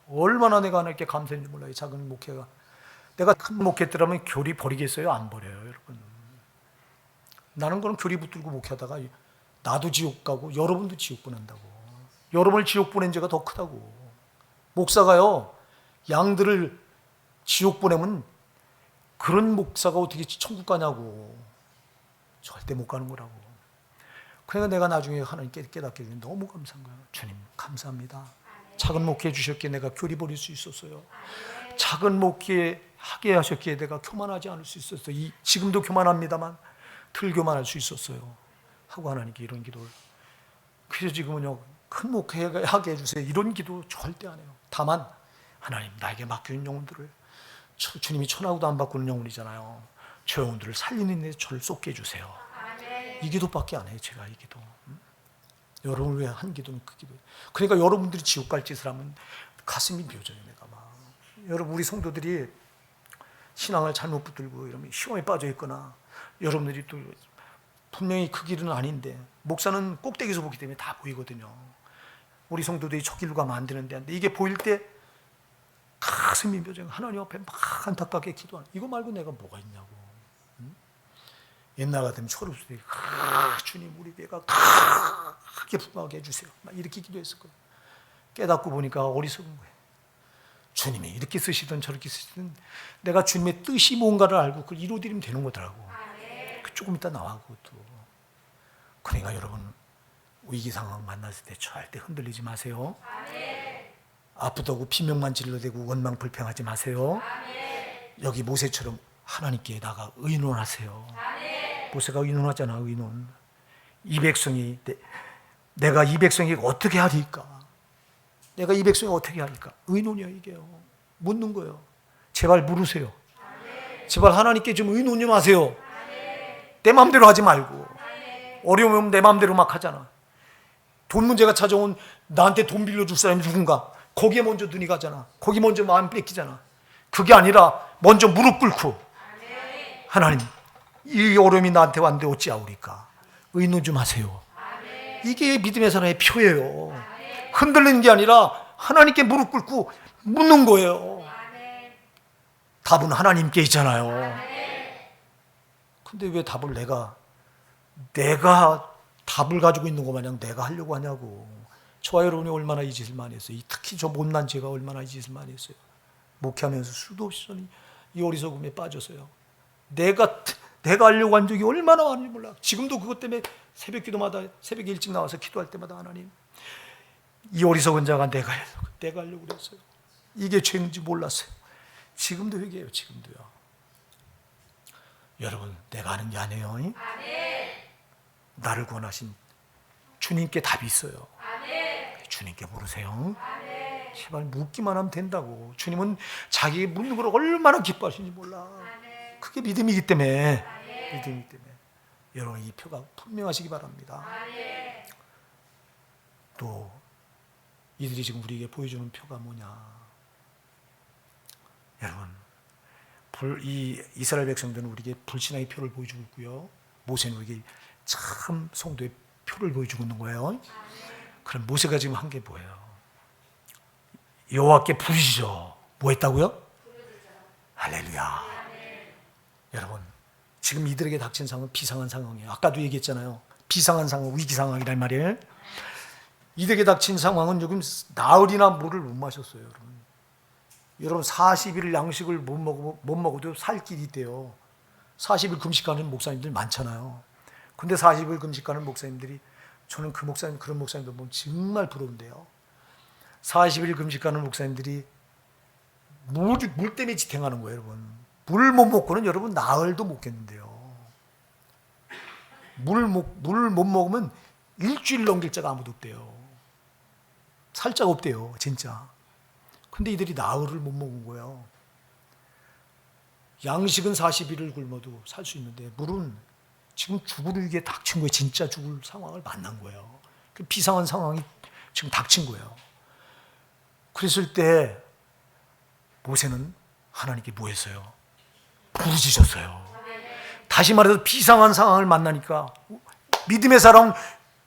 얼마나 내가 하나님께 감사했는지 몰라요. 작은 목회가. 내가 큰 목회했더라면 교리 버리겠어요? 안 버려요, 여러분. 나는 그럼 교리 붙들고 목회하다가 나도 지옥 가고 여러분도 지옥 보낸다고. 여러분을 지옥 보낸 죄가 더 크다고. 목사가요, 양들을 지옥 보내면 그런 목사가 어떻게 천국 가냐고. 절대 못 가는 거라고. 그러니까 내가 나중에 하나님께 깨닫게 되면 너무 감사한 거예요. 주님 감사합니다. 작은 목회 주셨기에 내가 교리 버릴 수 있었어요. 작은 목회 하게 하셨기에 내가 교만하지 않을 수 있었어요. 지금도 교만합니다만 덜 교만할 수 있었어요. 하고 하나님께 이런 기도를. 그래서 지금은요, 큰 목회 하게 해주세요, 이런 기도 절대 안 해요. 다만 하나님, 나에게 맡기는 영혼들을, 주님이 천하고도 안 바꾸는 영혼이잖아요. 저 영혼들을 살리는 데 저를 쏟게 해주세요. 이 기도밖에 안 해요. 제가 이 기도. 여러분을 위해 한 기도는 그 기도예요. 그러니까 여러분들이 지옥 갈 짓을 하면 가슴이 묘져요. 내가 막, 여러분, 우리 성도들이 신앙을 잘못 붙들고 이러면 시험에 빠져 있거나, 여러분들이 또 분명히 그 길은 아닌데, 목사는 꼭대기에서 보기 때문에 다 보이거든요. 우리 성도들이 저 길로 가면 안 되는데, 이게 보일 때 가슴이 묘져요. 하나님 앞에 막 안타깝게 기도하는, 이거 말고 내가 뭐가 있냐고. 옛날 같으면 철없을 때, 주님, 우리 배가 크게 부하게 해주세요, 막 이렇게 기도했을 거예요. 깨닫고 보니까 어리석은 거예요. 주님이 이렇게 쓰시든 저렇게 쓰시든 내가 주님의 뜻이 뭔가를 알고 그걸 이루어드리면 되는 거더라고. 조금 이따 나와 그것도. 그러니까 여러분, 위기 상황 만났을 때 절대 흔들리지 마세요. 아프다고 비명만 질러대고 원망 불평하지 마세요. 여기 모세처럼 하나님께 나가 의논하세요. 모세가 의논하잖아. 의논. 이 백성이, 내가 이 백성이 어떻게 하리까? 내가 이 백성이 어떻게 하리까? 의논이요, 이게요. 묻는 거예요. 제발 물으세요. 제발 하나님께 좀 의논 좀 하세요. 내 마음대로 하지 말고. 어려우면 내 마음대로 막 하잖아. 돈 문제가 찾아온, 나한테 돈 빌려줄 사람이 누군가, 거기에 먼저 눈이 가잖아. 거기 먼저 마음 뺏기잖아. 그게 아니라 먼저 무릎 꿇고, 하나님, 이 어려움이 나한테 왔는데 어찌하오리까? 의논 좀 하세요. 이게 믿음의 사람의 표예요. 흔들리는 게 아니라 하나님께 무릎 꿇고 묻는 거예요. 답은 하나님께 있잖아요. 근데 왜 답을 내가 답을 가지고 있는 것 마냥 내가 하려고 하냐고. 저와 여러분이 얼마나 이 짓을 많이 했어요. 특히 저 못난 제가 얼마나 이 짓을 많이 했어요. 목회하면서 수도 없이 저는 이 어리석음에 빠졌어요. 내가 하려고 한 적이 얼마나 많은지 몰라. 지금도 그것 때문에 새벽 기도마다, 새벽에 일찍 나와서 기도할 때마다, 하나님, 이 어리석은 자가 내가 하려고 그랬어요. 이게 죄인지 몰랐어요. 지금도 회개해요. 지금도요. 여러분, 내가 하는 게 아니에요. 나를 구원하신 주님께 답이 있어요. 주님께 물으세요. 제발 묻기만 하면 된다고. 주님은 자기 묻는 걸 얼마나 기뻐하시는지 몰라. 그게 믿음이기 때문에. 믿음이기 때문에. 여러분, 이 표가 분명하시기 바랍니다. 또 이들이 지금 우리에게 보여주는 표가 뭐냐? 여러분, 이 이스라엘 백성들은 우리에게 불신앙의 표를 보여주고 있고요. 모세는 우리에게 참 성도의 표를 보여주고 있는 거예요. 그럼 모세가 지금 한 게 뭐예요? 여호와께 부르시죠. 뭐 했다고요? 할렐루야. 여러분, 지금 이들에게 닥친 상황은 비상한 상황이에요. 아까도 얘기했잖아요. 비상한 상황, 위기 상황이란 말이에요. 이들에게 닥친 상황은 지금 나흘이나 물을 못 마셨어요. 여러분 40일 양식을 못 먹어도 살 길이 있대요. 40일 금식하는 목사님들 많잖아요. 근데 40일 금식하는 목사님들이, 저는 그런 목사님들 보면 정말 부러운데요. 40일 금식하는 목사님들이 물 때문에 지탱하는 거예요, 여러분. 물 못 먹고는 여러분 나흘도 못 겠는데요. 물 못 먹으면 일주일 넘길 자가 아무도 없대요. 살짝 없대요, 진짜. 근데 이들이 나흘을 못 먹은 거예요. 양식은 40일을 굶어도 살 수 있는데 물은 지금 죽을 위기에 닥친 거예요. 진짜 죽을 상황을 만난 거예요. 그 비상한 상황이 지금 닥친 거예요. 그랬을 때 모세는 하나님께 뭐 했어요? 부르짖었어요. 다시 말해서 비상한 상황을 만나니까, 믿음의 사람은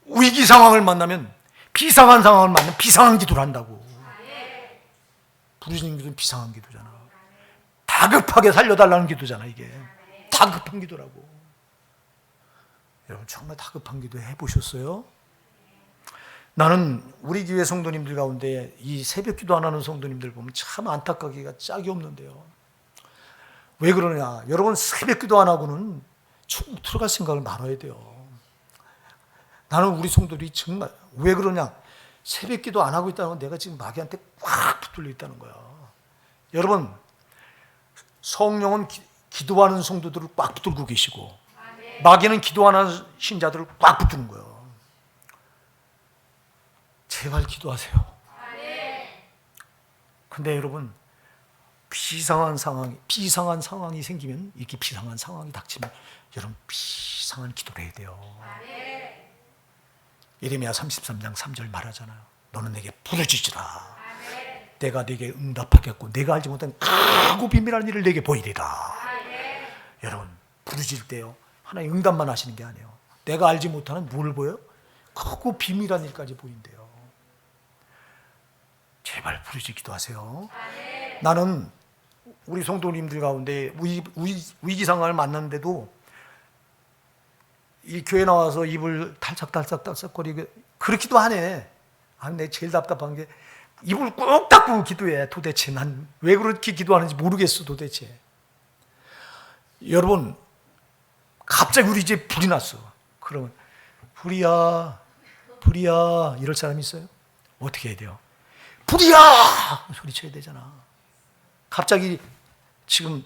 위기 상황을 만나면, 비상한 상황을 만나면 비상한 기도를 한다고. 부르짖는 기도는 비상한 기도잖아. 다급하게 살려달라는 기도잖아. 이게 다급한 기도라고. 여러분, 정말 다급한 기도 해보셨어요? 나는 우리 교회 성도님들 가운데 이 새벽 기도 안 하는 성도님들 보면 참 안타까기가 짝이 없는데요. 왜 그러냐? 여러분, 새벽 기도 안 하고는 천국 들어갈 생각을 말아야 돼요. 나는 우리 성도들이 정말 왜 그러냐? 새벽 기도 안 하고 있다는 건 내가 지금 마귀한테 꽉 붙들려 있다는 거야. 여러분, 성령은 기도하는 성도들을 꽉 붙들고 계시고 마귀는 기도하는 신자들을 꽉 붙드는 거예요. 제발 기도하세요. 근데 여러분, 비상한 상황이 생기면, 이렇게 비상한 상황이 닥치면 여러분 비상한 기도를 해야 돼요. 예레미야 33장 3절 말하잖아요. 너는 내게 부르짖으라. 내가 내게 응답하겠고 내가 알지 못한 크고 비밀한 일을 내게 보이리라. 여러분, 부르짖을 때요, 하나님 응답만 하시는 게 아니에요. 내가 알지 못하는 뭘 보여요? 크고 비밀한 일까지 보인대요. 제발 부르짖기도 하세요. 나는 우리 성도님들 가운데 위기 상황을 만났는데도 이 교회 나와서 입을 탈싹거리고 그렇기도 하네. 내 제일 답답한 게 입을 꾹 닫고 기도해. 도대체 난 왜 그렇게 기도하는지 모르겠어 도대체. 여러분, 갑자기 우리 집에 불이 났어. 그러면 불이야 이럴 사람이 있어요? 어떻게 해야 돼요? 불이야! 소리쳐야 되잖아. 갑자기 지금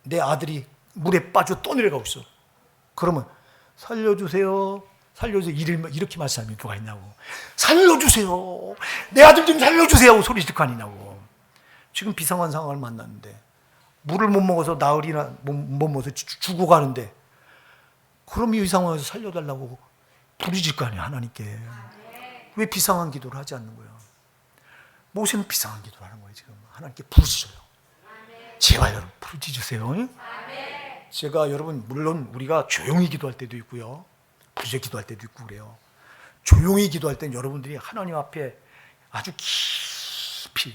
내 아들이 물에 빠져 떠내려가고 있어. 그러면 살려주세요. 이렇게 말할 사람이 누가 있냐고. 살려주세요. 내 아들 좀 살려주세요. 소리 질 거 아니냐고. 지금 비상한 상황을 만났는데 물을 못 먹어서 나흘이나 못 먹어서 죽어가는데, 그럼 이 상황에서 살려달라고 부르질 거 아니야 하나님께. 왜 비상한 기도를 하지 않는 거예요? 모세는 비상한 기도를 하는 거예요. 지금 하나님께 부르짖어요. 제발 여러분 부르짖으세요. 제가 여러분, 물론 우리가 조용히 기도할 때도 있고요, 부르짖어 기도할 때도 있고 그래요. 조용히 기도할 때는 여러분들이 하나님 앞에 아주 깊이,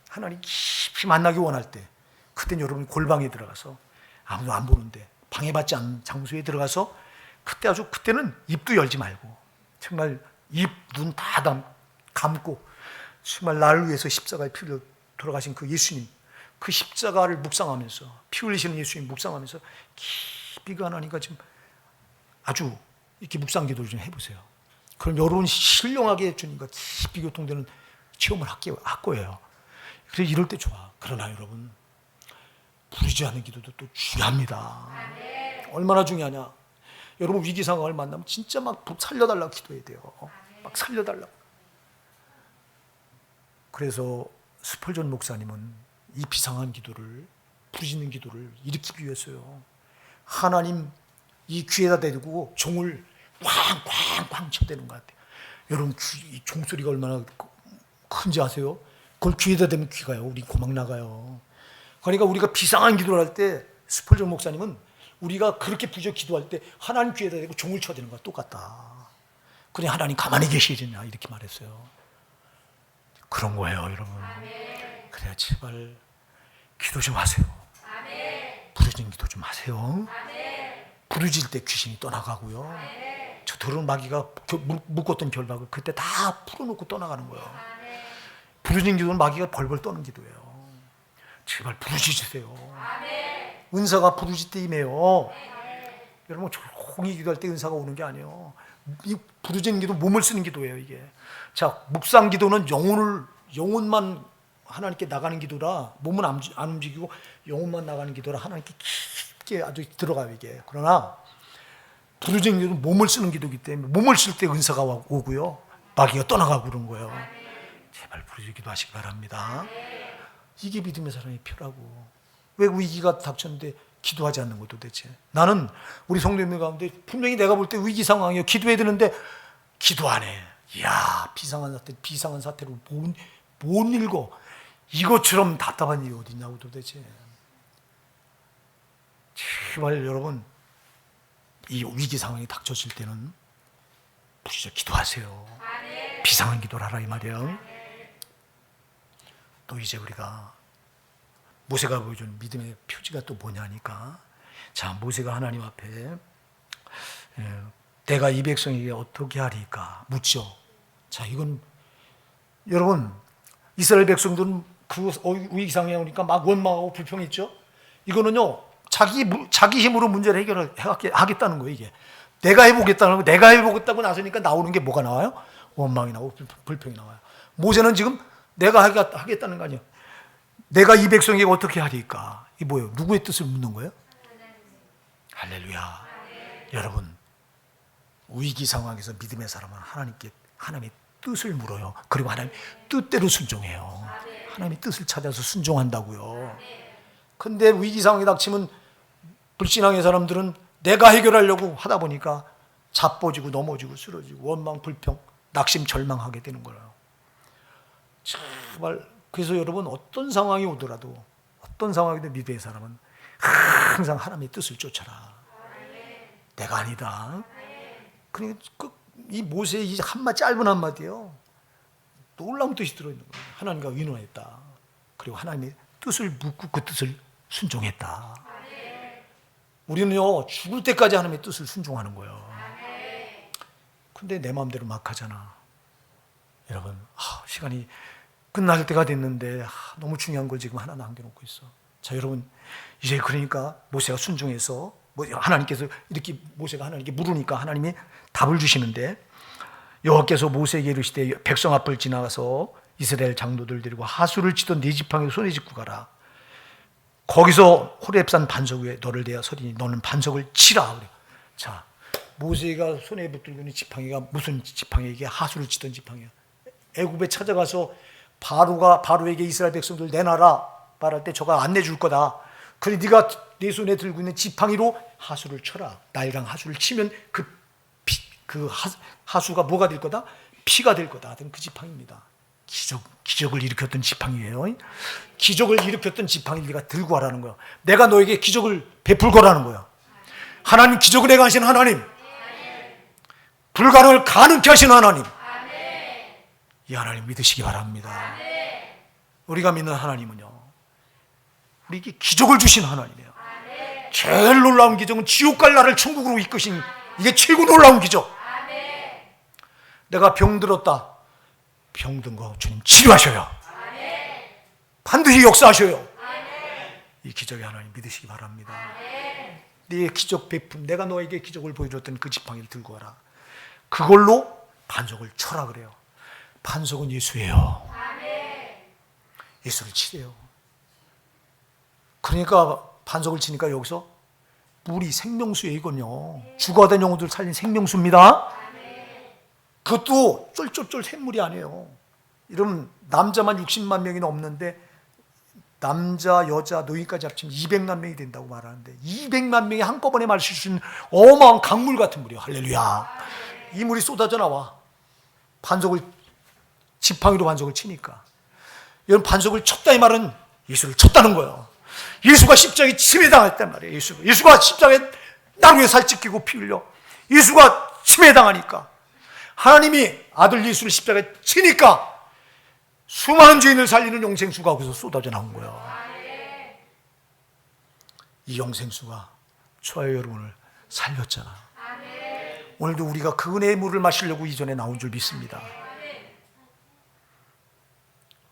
하나님 깊이 만나기 원할 때, 그때는 여러분이 골방에 들어가서 아무도 안 보는데 방해받지 않는 장소에 들어가서 그때는 입도 열지 말고 정말 입, 눈 다 감고 정말 나를 위해서 십자가에 피를 돌아가신 그 예수님, 그 십자가를 묵상하면서, 피 흘리시는 예수님 묵상하면서 깊이 그 하나님과 지금 아주 이렇게 묵상 기도를 좀 해보세요. 그럼 여러분 신령하게 주님과 깊이 교통되는 체험을 할 거예요. 그래서 이럴 때 좋아. 그러나 여러분, 부르지 않는 기도도 또 중요합니다. 얼마나 중요하냐. 여러분, 위기 상황을 만나면 진짜 막 살려달라고 기도해야 돼요. 막 살려달라고. 그래서 스펄전 목사님은 이 비상한 기도를, 부르짖는 기도를 일으키기 위해서요, 하나님 이 귀에다 대고 종을 꽝꽝꽝 쳐대는 것 같아요. 여러분, 이 종소리가 얼마나 큰지 아세요? 그걸 귀에다 대면 귀가요, 우리 고막 나가요. 그러니까 우리가 비상한 기도를 할 때, 스펄전 목사님은 우리가 그렇게 부르짖어 기도할 때 하나님 귀에다 대고 종을 쳐대는 거와 똑같다. 그래, 하나님 가만히 계시느냐 이렇게 말했어요. 그런 거예요, 여러분. 그래야 제발 기도 좀 하세요. 부르짖는 기도 좀 하세요. 부르짖을 때 귀신이 떠나가고요, 저 더러운 마귀가 묶었던 결박을 그때 다 풀어놓고 떠나가는 거예요. 부르짖는 기도는 마귀가 벌벌 떠는 기도예요. 제발 부르짖으세요. 은사가 부르짖을 때 임해요. 여러분, 조용히 기도할 때 은사가 오는 게 아니에요. 이 부르짖는 기도 몸을 쓰는 기도예요, 이게. 자, 묵상 기도는 영혼만 하나님께 나가는 기도라, 몸은 안 움직이고 영혼만 나가는 기도라 하나님께 깊게 아주 들어가요, 이게. 그러나 부르짖는 기도는 몸을 쓰는 기도이기 때문에 몸을 쓸 때 은사가 오고요, 마귀가 떠나가고 그런 거예요. 제발 부르짖어 기도하시기 바랍니다. 이게 믿음의 사람의 표라고. 왜 위기가 닥쳤는데 기도하지 않는 거 도대체? 나는 우리 성도님들 가운데 분명히 내가 볼 때 위기 상황이에요. 기도해야 되는데 기도 안 해. 이야, 비상한 사태로 못 읽어. 이것처럼 답답한 일이 어딨냐고 도대체. 제발 여러분, 이 위기 상황이 닥쳐질 때는 부르짖어 기도하세요. 비상한 기도를 하라 이 말이에요. 또 이제 우리가 모세가 보여준 믿음의 표지가 또 뭐냐니까, 자, 모세가 하나님 앞에 내가 이 백성에게 어떻게 하리까 묻죠. 자, 이건 여러분, 이스라엘 백성들은 그 위기 상황에 오니까 막 원망하고 불평했죠. 이거는요, 자기 힘으로 문제를 해결하겠다는 거예요. 이게 내가 해보겠다는 거, 내가 해보겠다고 나서니까 나오는 게 뭐가 나와요? 원망이 나오고 불평이 나와요. 모세는 지금 내가 하겠다는 거 아니에요. 내가 이 백성에게 어떻게 하리까? 이게 뭐예요? 누구의 뜻을 묻는 거예요? 할렐루야. 여러분, 위기 상황에서 믿음의 사람은 하나님의 뜻을 물어요. 그리고 하나님 뜻대로 순종해요. 하나님의 뜻을 찾아서 순종한다고요. 근데 위기 상황이 닥치면 불신앙의 사람들은 내가 해결하려고 하다 보니까 자빠지고 넘어지고 쓰러지고 원망, 불평, 낙심, 절망하게 되는 거예요. 정말 그래서 여러분, 어떤 상황이 오더라도, 어떤 상황이든 믿음의 사람은 항상 하나님의 뜻을 쫓아라. 내가 아니다. 그러니까 이 모세의 이 짧은 한마디예요. 놀라운 뜻이 들어있는 거예요. 하나님과 의논했다. 그리고 하나님의 뜻을 묻고 그 뜻을 순종했다. 우리는요, 죽을 때까지 하나님의 뜻을 순종하는 거예요. 근데 내 마음대로 막 하잖아. 여러분, 시간이 끝날 때가 됐는데 너무 중요한 걸 지금 하나 남겨놓고 있어. 자, 여러분, 이제 그러니까 모세가 순종해서 하나님께서 이렇게 모세가 하나님께 물으니까 하나님이 답을 주시는데, 여호와께서 모세에게 이르시되 백성 앞을 지나가서 이스라엘 장로들 데리고 하수를 치던 네 지팡이를 손에 짚고 가라. 거기서 호렙산 반석 위에 너를 대하 서리니 너는 반석을 치라. 그래. 자, 모세가 손에 붙들고 있는 지팡이가 무슨 지팡이야? 이게 하수를 치던 지팡이야. 애굽에 찾아가서 바로에게 이스라엘 백성들 내놔라 말할 때 저가 안 내줄 거다. 그래, 네가 내 손에 들고 있는 지팡이로 하수를 쳐라. 날강 하수를 치면 그 하수가 뭐가 될 거다? 피가 될 거다. 그 지팡이입니다. 기적을 일으켰던 지팡이예요. 기적을 일으켰던 지팡이를 네가 들고 와라는 거야. 내가 너에게 기적을 베풀 거라는 거야. 하나님, 기적을 행하시는 하나님, 불가능을 가능케 하시는 하나님, 이 하나님 믿으시기 바랍니다. 우리가 믿는 하나님은요, 우리에게 기적을 주신 하나님이에요. 제일 놀라운 기적은 지옥 갈 나를 천국으로 이끄신, 이게 최고 놀라운 기적. 내가 병들었다. 병든 거 주님 치료하셔요. 반드시 역사하셔요. 이 기적의 하나님 믿으시기 바랍니다. 네 기적 베품, 내가 너에게 기적을 보여줬던 그 지팡이를 들고 와라. 그걸로 반석을 쳐라 그래요. 반석은 예수예요. 예수를 치래요. 그러니까 반석을 치니까 여기서 물이 생명수예요. 이건요, 죽어가던 영혼들 살린 생명수입니다. 그것도 쫄쫄쫄 샘물이 아니에요. 이러면 남자만 60만 명이 넘는데 남자, 여자, 노인까지 합치면 200만 명이 된다고 말하는데 200만 명이 한꺼번에 마실 수 있는 어마어마한 강물 같은 물이에요. 할렐루야. 이 물이 쏟아져 나와. 지팡이로 반석을 치니까. 여러분, 반석을 쳤다 이 말은 예수를 쳤다는 거예요. 예수가 십자가에 침해당했단 말이에요. 예수가 십자가에 나무에 살 찢기고 피 흘려. 예수가 침해당하니까, 하나님이 아들 예수를 십자가에 치니까 수많은 죄인을 살리는 영생수가 거기서 쏟아져 나온 거예요. 이 영생수가 저와 여러분을 살렸잖아. 오늘도 우리가 그 은혜의 물을 마시려고 이전에 나온 줄 믿습니다.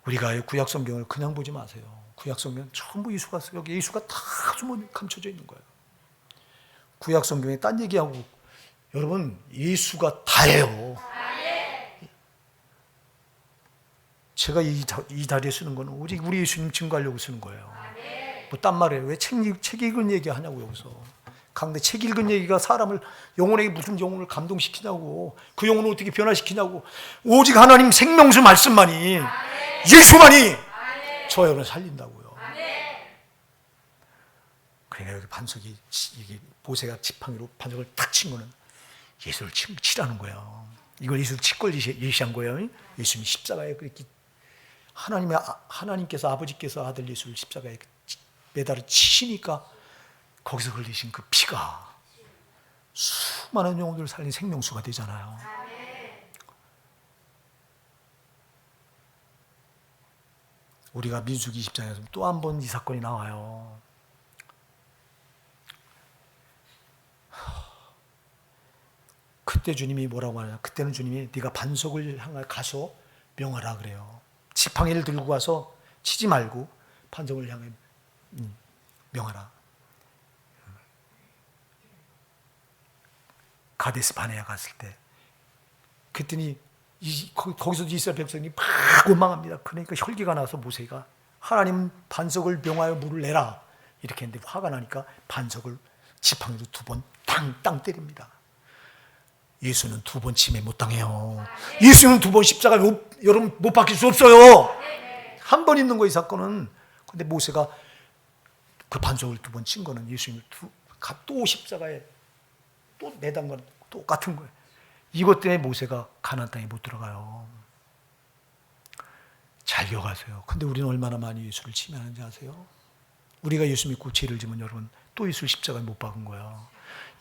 우리가 구약 성경을 그냥 보지 마세요. 구약 성경 전부 예수가, 여기 예수가 다 감춰져 있는 거예요. 구약 성경에 딴 얘기하고, 여러분, 예수가 다예요. 제가 이 자리에 쓰는 건 오직 우리 예수님 증거하려고 쓰는 거예요. 뭐 딴 말이에요. 왜 책 읽은 얘기 하냐고 여기서. 강대 책 읽은 얘기가 사람을, 영혼에게 무슨 영혼을 감동시키냐고, 그 영혼을 어떻게 변화시키냐고. 오직 하나님 생명수 말씀만이, 예수만이 저 여러분을 살린다고요. 그러니까 여기 반석이, 이게 모세가 지팡이로 반석을 탁 친 거는 예수를 치라는 거예요. 이걸 예수를 치걸 예시한 거예요. 예수님이 십자가에 그렇게 하나님께서, 아버지께서 아들 예수를 십자가에 매달아 치시니까 거기서 흘리신 그 피가 수많은 영혼들을 살린 생명수가 되잖아요. 우리가 민수기 20장에서 또 한 번 이 사건이 나와요. 그때 주님이 뭐라고 하냐? 그때는 주님이 네가 반석을 향해 가서 명하라 그래요. 지팡이를 들고 가서 치지 말고 반석을 향해 명하라. 가데스 바네아 갔을 때, 그랬더니 거기서도 이스라엘 백성이 막 원망합니다. 그러니까 혈기가 나서 모세가 하나님 반석을 명하여 물을 내라 이렇게 했는데 화가 나니까 반석을 지팡이로 2번 땅 때립니다. 예수는 2번 침해 못 당해요. 예수는 2번 십자가 여러분 못 박힐 수 없어요. 한 번 있는 거 이 사건은. 근데 모세가 그 반석을 2번 친 거는 예수님을 또 십자가에 또 매단 건 똑같은 거예요. 이것 때문에 모세가 가나안 땅에 못 들어가요. 잘 기억하세요. 근데 우리는 얼마나 많이 예수를 침해하는지 아세요? 우리가 예수 믿고 죄를 지면 여러분 또 예수 십자가에 못 박은 거야.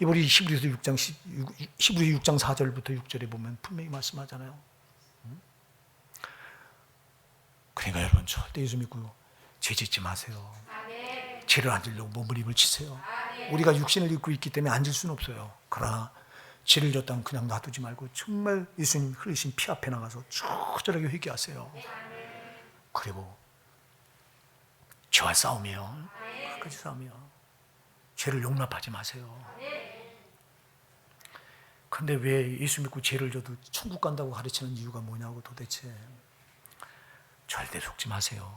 우리 히브리서 6장 4절부터 6절에 보면 분명히 말씀하잖아요. 그러니까 여러분 절대 예수 믿고 죄 짓지 마세요. 죄를 안 지려고 몸부림을 치세요. 우리가 육신을 입고 있기 때문에 앉을 수는 없어요. 그러나 죄를 졌다면 그냥 놔두지 말고 정말 예수님 흘리신 피 앞에 나가서 처절하게 회개하세요. 그리고 죄와 싸움이요. 끝까지 싸움이요. 죄를 용납하지 마세요. 근데 왜 예수 믿고 죄를 져도 천국 간다고 가르치는 이유가 뭐냐고 도대체. 절대 속지 마세요.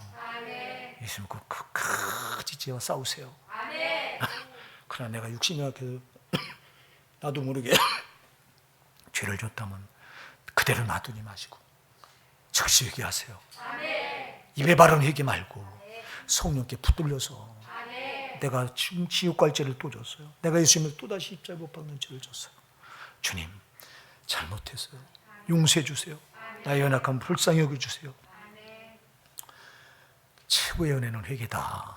예수 믿고 끝까지 죄와 싸우세요. 그러나 내가 육신이 약해서 나도 모르게 죄를 졌다면 그대로 놔두지 마시고 즉시 회개하세요. 입에 바른 회개 말고 성령께 붙들려서 내가 지금 지옥 갈 죄를 또 졌어요. 내가 예수님을 또다시 십자가에 못 박는 죄를 졌어요. 주님 잘못했어요. 용서해 주세요. 나의 연약함 불쌍히 여겨주세요. 최고의 은혜는 회개다.